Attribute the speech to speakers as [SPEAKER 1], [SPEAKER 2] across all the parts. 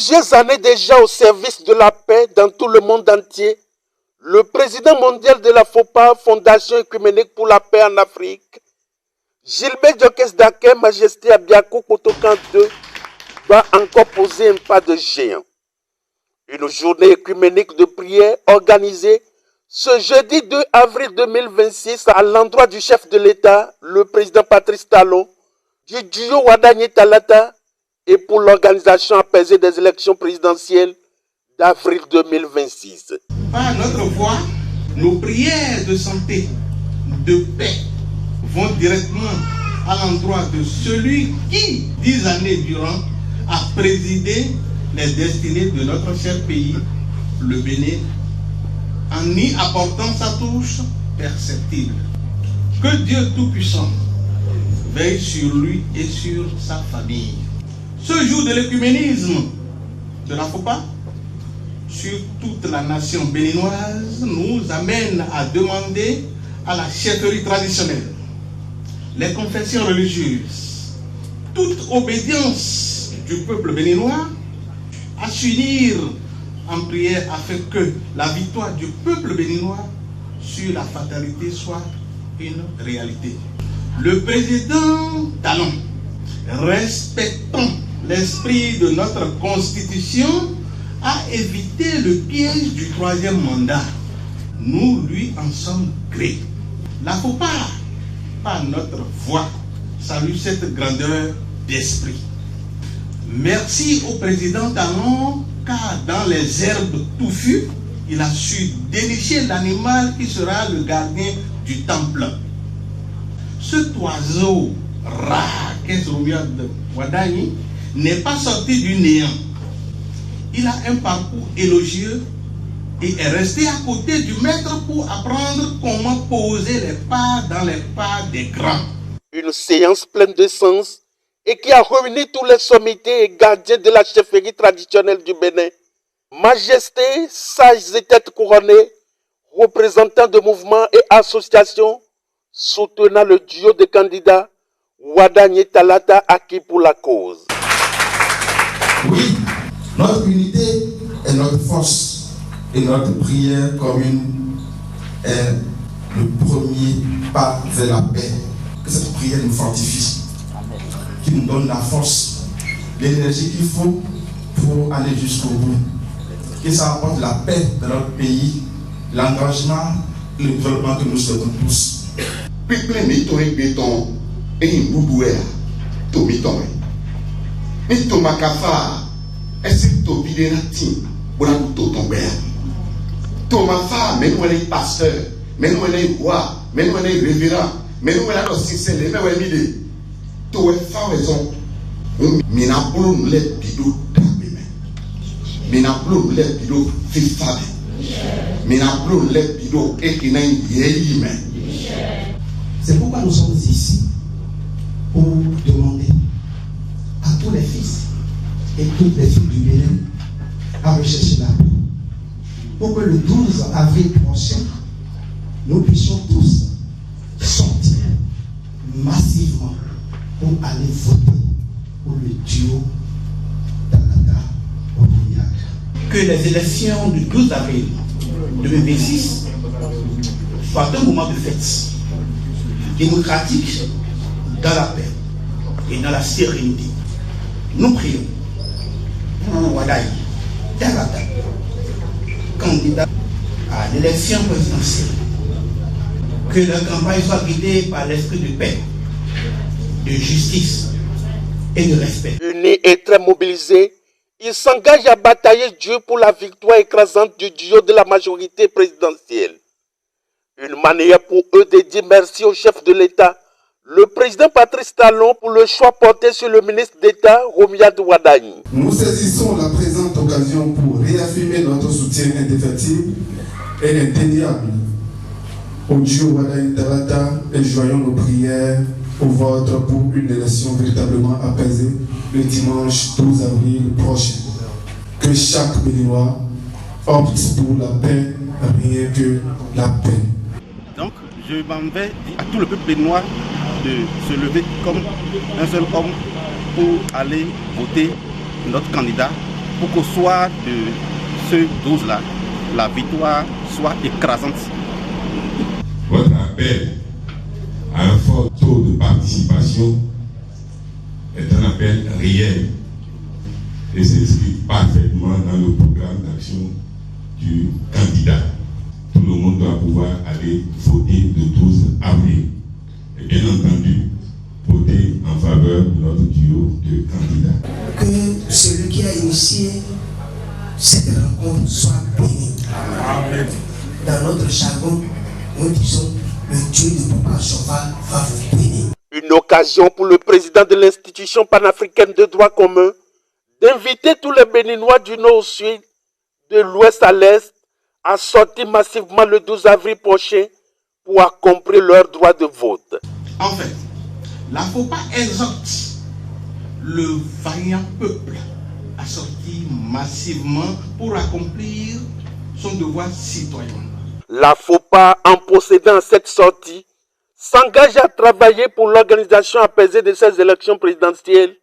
[SPEAKER 1] plusieurs années déjà au service de la paix dans tout le monde entier, le président mondial de la FOPA, Fondation Œcuménique pour la paix en Afrique, Gilbert Diokès Daké, Majesté Abiakou Kotokan II, va encore poser un pas de géant. Une journée œcuménique de prière organisée ce jeudi 2 avril 2026 à l'endroit du chef de l'État, le président Patrice Talon, du duo Wadani Talata et pour l'organisation apaisée des élections présidentielles d'avril 2026.
[SPEAKER 2] Par notre voix, nos prières de santé, de paix vont directement à l'endroit de celui qui, 10 années durant, a présidé les destinées de notre cher pays, le Bénin, en y apportant sa touche perceptible. Que Dieu Tout-Puissant veille sur lui et sur sa famille. Ce jour de l'écuménisme de la FOPA sur toute la nation béninoise nous amène à demander à la chefferie traditionnelle, les confessions religieuses, toute obédience du peuple béninois à s'unir en prière afin que la victoire du peuple béninois sur la fatalité soit une réalité. Le président Talon, respectant l'esprit de notre constitution, a évité le piège du troisième mandat. Nous lui en sommes gré. La FOPA, par notre voix, salue cette grandeur d'esprit. Merci au président Talon, car dans les herbes touffues, il a su dénicher l'animal qui sera le gardien du temple. Cet oiseau rare qu'est Romiade Wadani n'est pas sorti du néant. Il a un parcours élogieux et est resté à côté du maître pour apprendre comment poser les pas dans les pas des grands.
[SPEAKER 1] Une séance pleine de sens et qui a réuni tous les sommités et gardiens de la chefferie traditionnelle du Bénin. Majesté, sages et têtes couronnées, représentants de mouvements et associations, soutenant le duo de candidats Wadani Talata acquis pour la cause.
[SPEAKER 3] Oui, notre unité est notre force et notre prière commune est le premier pas vers la paix. Que cette prière nous fortifie, qui nous donne la force, l'énergie qu'il faut pour aller jusqu'au bout. Que ça apporte la paix dans notre pays, l'engagement et le développement que nous souhaitons tous.
[SPEAKER 4] Pasteur, mais nous sommes roi, mais nous sommes révérend, mais nous sommes sincères, mais nous sommes tout est sans raison. Nous sommes les bidous d'abîme. Nous sommes les bidous fifable. Nous sommes les bidous et qui n'ont rien.
[SPEAKER 5] C'est pourquoi nous sommes ici pour demander à tous les fils et toutes les filles du Bénin à rechercher la paix. Pour que le 12 avril prochain, nous puissions tous sortir massivement pour aller voter pour le duo Talata Okouniac.
[SPEAKER 2] Que les élections du 12 avril 2026 soient un moment de fête démocratique dans la paix et dans la sérénité. Nous prions pour Wadani Talata, candidat à l'élection présidentielle, que la campagne soit guidée par l'esprit de paix, de justice et de respect.
[SPEAKER 1] Unis et très mobilisés, ils s'engagent à batailler Dieu pour la victoire écrasante du duo de la majorité présidentielle. Une manière pour eux de dire merci au chef de l'État, le président Patrice Talon, pour le choix porté sur le ministre d'État, Romiade Wadani.
[SPEAKER 3] Nous saisissons la présente occasion pour réaffirmer notre soutien indéfectible et indéniable au duo Wadani Talata et joignons nos prières au vote pour une élection véritablement apaisée le dimanche 12 avril prochain. Que chaque Béninois opte pour la paix, rien que la paix.
[SPEAKER 2] Donc, je m'en vais dire à tout le peuple béninois de se lever comme un seul homme pour aller voter notre candidat
[SPEAKER 6] pour qu'au soir de ce 12-là, la victoire soit écrasante.
[SPEAKER 7] Votre appel à un fort taux de participation est un appel réel et s'inscrit parfaitement dans le programme d'action du candidat. Tout le monde doit pouvoir aller voter le 12 avril. Et bien entendu, voter en faveur de notre duo de candidats.
[SPEAKER 5] Que celui qui a initié cette rencontre soit béni. Amen. Dans notre jargon, nous disons, le Dieu de Papa Chauva va vous bénir.
[SPEAKER 1] Une occasion pour le président de l'institution panafricaine de droit commun d'inviter tous les Béninois du nord au sud, de l'ouest à l'est, à sortir massivement le 12 avril prochain pour accomplir leur droit de vote.
[SPEAKER 2] En fait, la FOPA exhorte le vaillant peuple à sortir massivement pour accomplir son devoir citoyen.
[SPEAKER 1] La FOPA, en procédant à cette sortie, s'engage à travailler pour l'organisation apaisée de ces élections présidentielles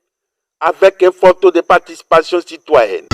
[SPEAKER 1] avec un fort taux de participation citoyenne.